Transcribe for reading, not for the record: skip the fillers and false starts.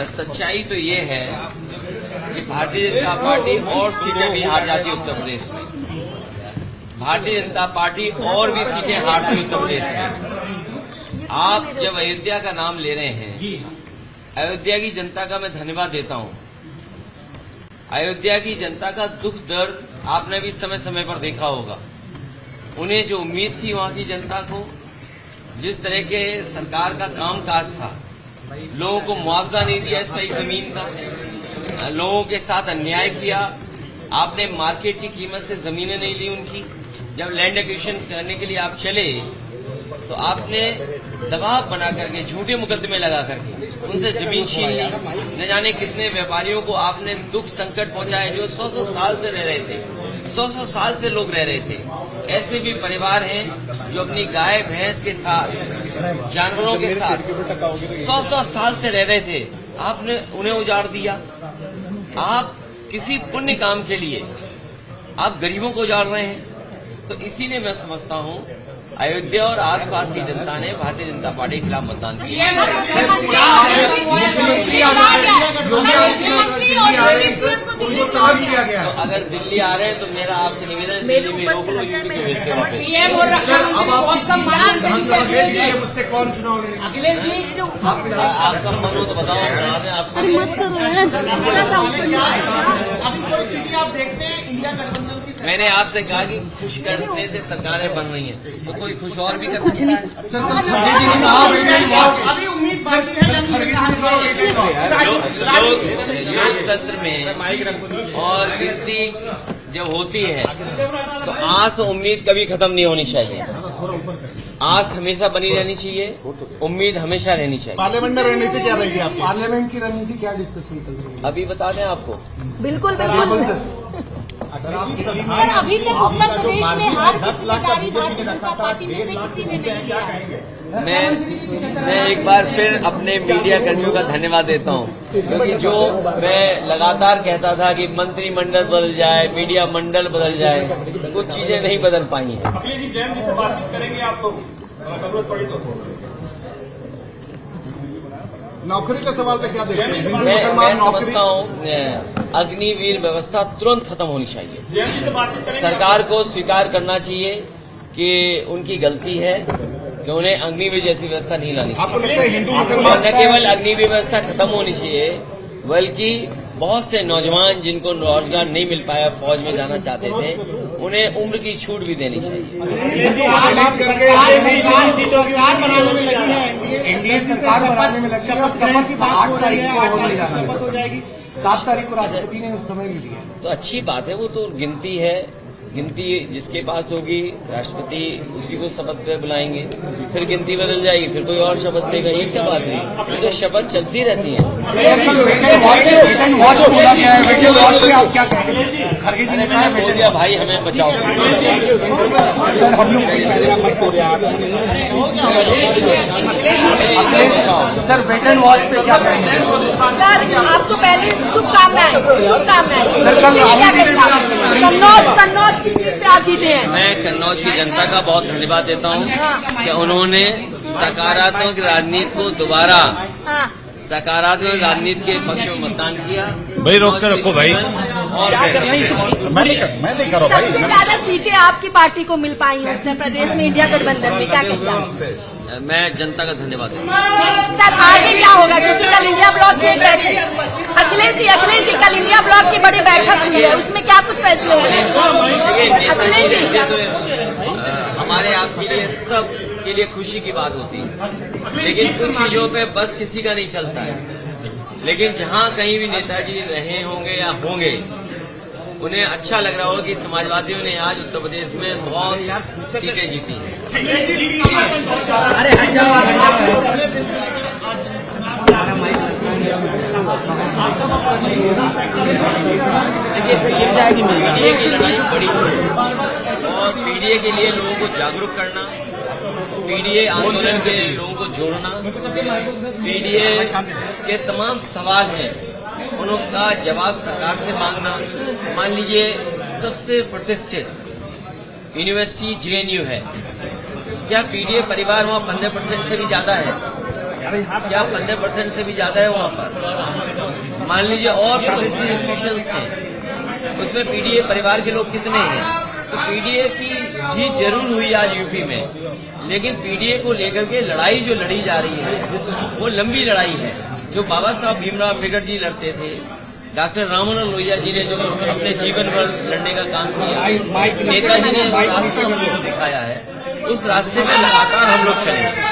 सच्चाई तो ये है कि भारतीय जनता पार्टी और सीटें भी हार जाती है उत्तर प्रदेश में। भारतीय जनता पार्टी और भी सीटें हारती है उत्तर प्रदेश में। आप जब अयोध्या का नाम ले रहे हैं, अयोध्या की जनता का मैं धन्यवाद देता हूं। अयोध्या की जनता का दुख दर्द आपने भी समय समय पर देखा होगा। उन्हें जो उम्मीद थी वहां की जनता को, जिस तरह के सरकार का कामकाज था, लोगों को मुआवजा नहीं दिया सही जमीन का, लोगों के साथ अन्याय किया, आपने मार्केट की कीमत से जमीनें नहीं ली उनकी। जब लैंड एक्विजिशन करने के लिए आप चले तो आपने दबाव बना करके, झूठे मुकदमे लगा करके उनसे जमीन छीन ली। न जाने कितने व्यापारियों को आपने दुख संकट पहुंचाए जो 100-100 साल से रह रहे थे, 100-100 साल से लोग रह रहे थे। ऐसे भी परिवार हैं जो अपनी गाय भैंस के साथ, जानवरों के साथ 100-100 साल से रह रहे थे, आपने उन्हें उजाड़ दिया। आप किसी पुण्य काम के लिए आप गरीबों को उजाड़ रहे हैं। तो इसीलिए मैं समझता हूं अयोध्या और आसपास की जनता ने भारतीय जनता पार्टी के खिलाफ मतदान किया। तो अगर दिल्ली आ रहे हैं तो मेरा आपसे निवेदन है, दिल्ली में रोक लो, यूपी को भेज के वापस। मुझसे कौन चुनाव अखिलेश जी आपका मन हो तो बताओ, बना दें आपको। अभी कोई स्थिति आप देखते हैं इंडिया गठबंधन की? मैंने आपसे कहा कि खुश करने से सरकारें बन रही हैं, तो कोई खुश और भी कर सकता है। अभी उम्मीद बाकी है लोकतंत्र में और गिनती जब होती है तो आस और उम्मीद कभी खत्म नहीं होनी चाहिए। आस हमेशा बनी रहनी चाहिए, उम्मीद हमेशा रहनी चाहिए। पार्लियामेंट में रणनीति क्या रहेगी आपकी? पार्लियामेंट की रणनीति क्या डिस्कशन कर रही है? अभी बता दें आपको। बिल्कुल बिल्कुल सर, अभी तक उत्तर प्रदेश में हार की जिम्मेदारी भारतीय जनता पार्टी में से किसी ने नहीं लिया। मैं एक बार फिर अपने मीडिया कर्मियों का धन्यवाद देता हूं, क्योंकि जो मैं लगातार कहता था कि मंत्रिमंडल बदल जाए, मीडिया मंडल बदल जाए, कुछ चीजें नहीं बदल पाई हैं। अखिलेश जी, जैन जी से बातचीत करेंगे आप लोग, जरूरत पड़ी तो। नौकरी के सवाल पे क्या देखते हैं? मैं समझता हूँ अग्निवीर व्यवस्था तुरंत खत्म होनी चाहिए। सरकार को स्वीकार करना चाहिए कि उनकी गलती है कि उन्हें अग्निवीर जैसी व्यवस्था नहीं लानी चाहिए। न केवल अग्निवीर व्यवस्था खत्म होनी चाहिए, बल्कि बहुत से नौजवान जिनको रोजगार नहीं मिल पाया, फौज में जाना चाहते थे, उन्हें उम्र की छूट भी देनी चाहिए। एनडीए सरकार बनाने में लगी है, शपथ 8 तारीख को हो जाएगी, 7 तारीख को राष्ट्रपति ने समय भी दिया। तो अच्छी बात है, वो तो गिनती है, गिनती जिसके पास होगी राष्ट्रपति उसी को शपथ पे बुलाएंगे, फिर गिनती बदल जाएगी, फिर कोई और शपथ देगा। ये क्या बात है? ये तो शपथ चलती रहती है। बोल दिया भाई, हमें बचाओ। सर, वेटन वॉच पे क्या कहेंगे? सर, आपको पहले शुभकामनाएं। कन्नौज की सीट पे आप जीते हैं। मैं कन्नौज की जनता का बहुत धन्यवाद देता हूँ कि उन्होंने सकारात्मक राजनीति को दोबारा सकारात्मक राजनीति के पक्ष में मतदान किया। भाई रोक कर रखो भाई। और मैं नहीं कर रहा भाई। सबसे ज्यादा सीटें आपकी पार्टी को मिल पाई हैं उत्तर प्रदेश में इंडिया गठबंधन में, क्या कहता है? मैं जनता का धन्यवाद देता हूँ। सर, आगे क्या होगा? क्योंकि कल इंडिया ब्लॉक की अखिलेश जी कल इंडिया ब्लॉक की बड़ी बैठक हुई है, उसमें क्या कुछ फैसले हुए? अखिलेश जी, हमारे आपके लिए सब के लिए खुशी की बात होती है, लेकिन कुछ चीजों पे बस किसी का नहीं चलता है। लेकिन जहाँ कहीं भी नेताजी रहे होंगे या होंगे, उन्हें अच्छा लग रहा होगा कि समाजवादियों ने आज उत्तर प्रदेश में बहुत सीटें जीती हैं। पीडीए की लड़ाई बड़ी और पीडीए के लिए लोगों को जागरूक करना, पीडीए आंदोलन के लोगों को जोड़ना, पीडीए के तमाम सवाल हैं उनका जवाब सरकार से मांगना। मान लीजिए सबसे प्रतिष्ठित यूनिवर्सिटी जेएनयू है, क्या पीडीए परिवार वहाँ 15% से भी ज्यादा है? क्या 15% से भी ज्यादा है वहाँ पर? मान लीजिए और प्रतिष्ठित इंस्टीट्यूशंस हैं, उसमें पीडीए परिवार के लोग कितने हैं? तो पीडीए की जीत जरूर हुई आज यूपी में, लेकिन पीडीए को लेकर के लड़ाई जो लड़ी जा रही है वो लंबी लड़ाई है। जो बाबा साहब भीमराव अम्बेडकर जी लड़ते थे, डॉक्टर राममनोहन लोहिया जी ने जो अपने जीवन भर लड़ने का काम किया, नेताजी ने रास्ता हम लोग को दिखाया है, उस रास्ते में लगातार हम लोग चलेंगे।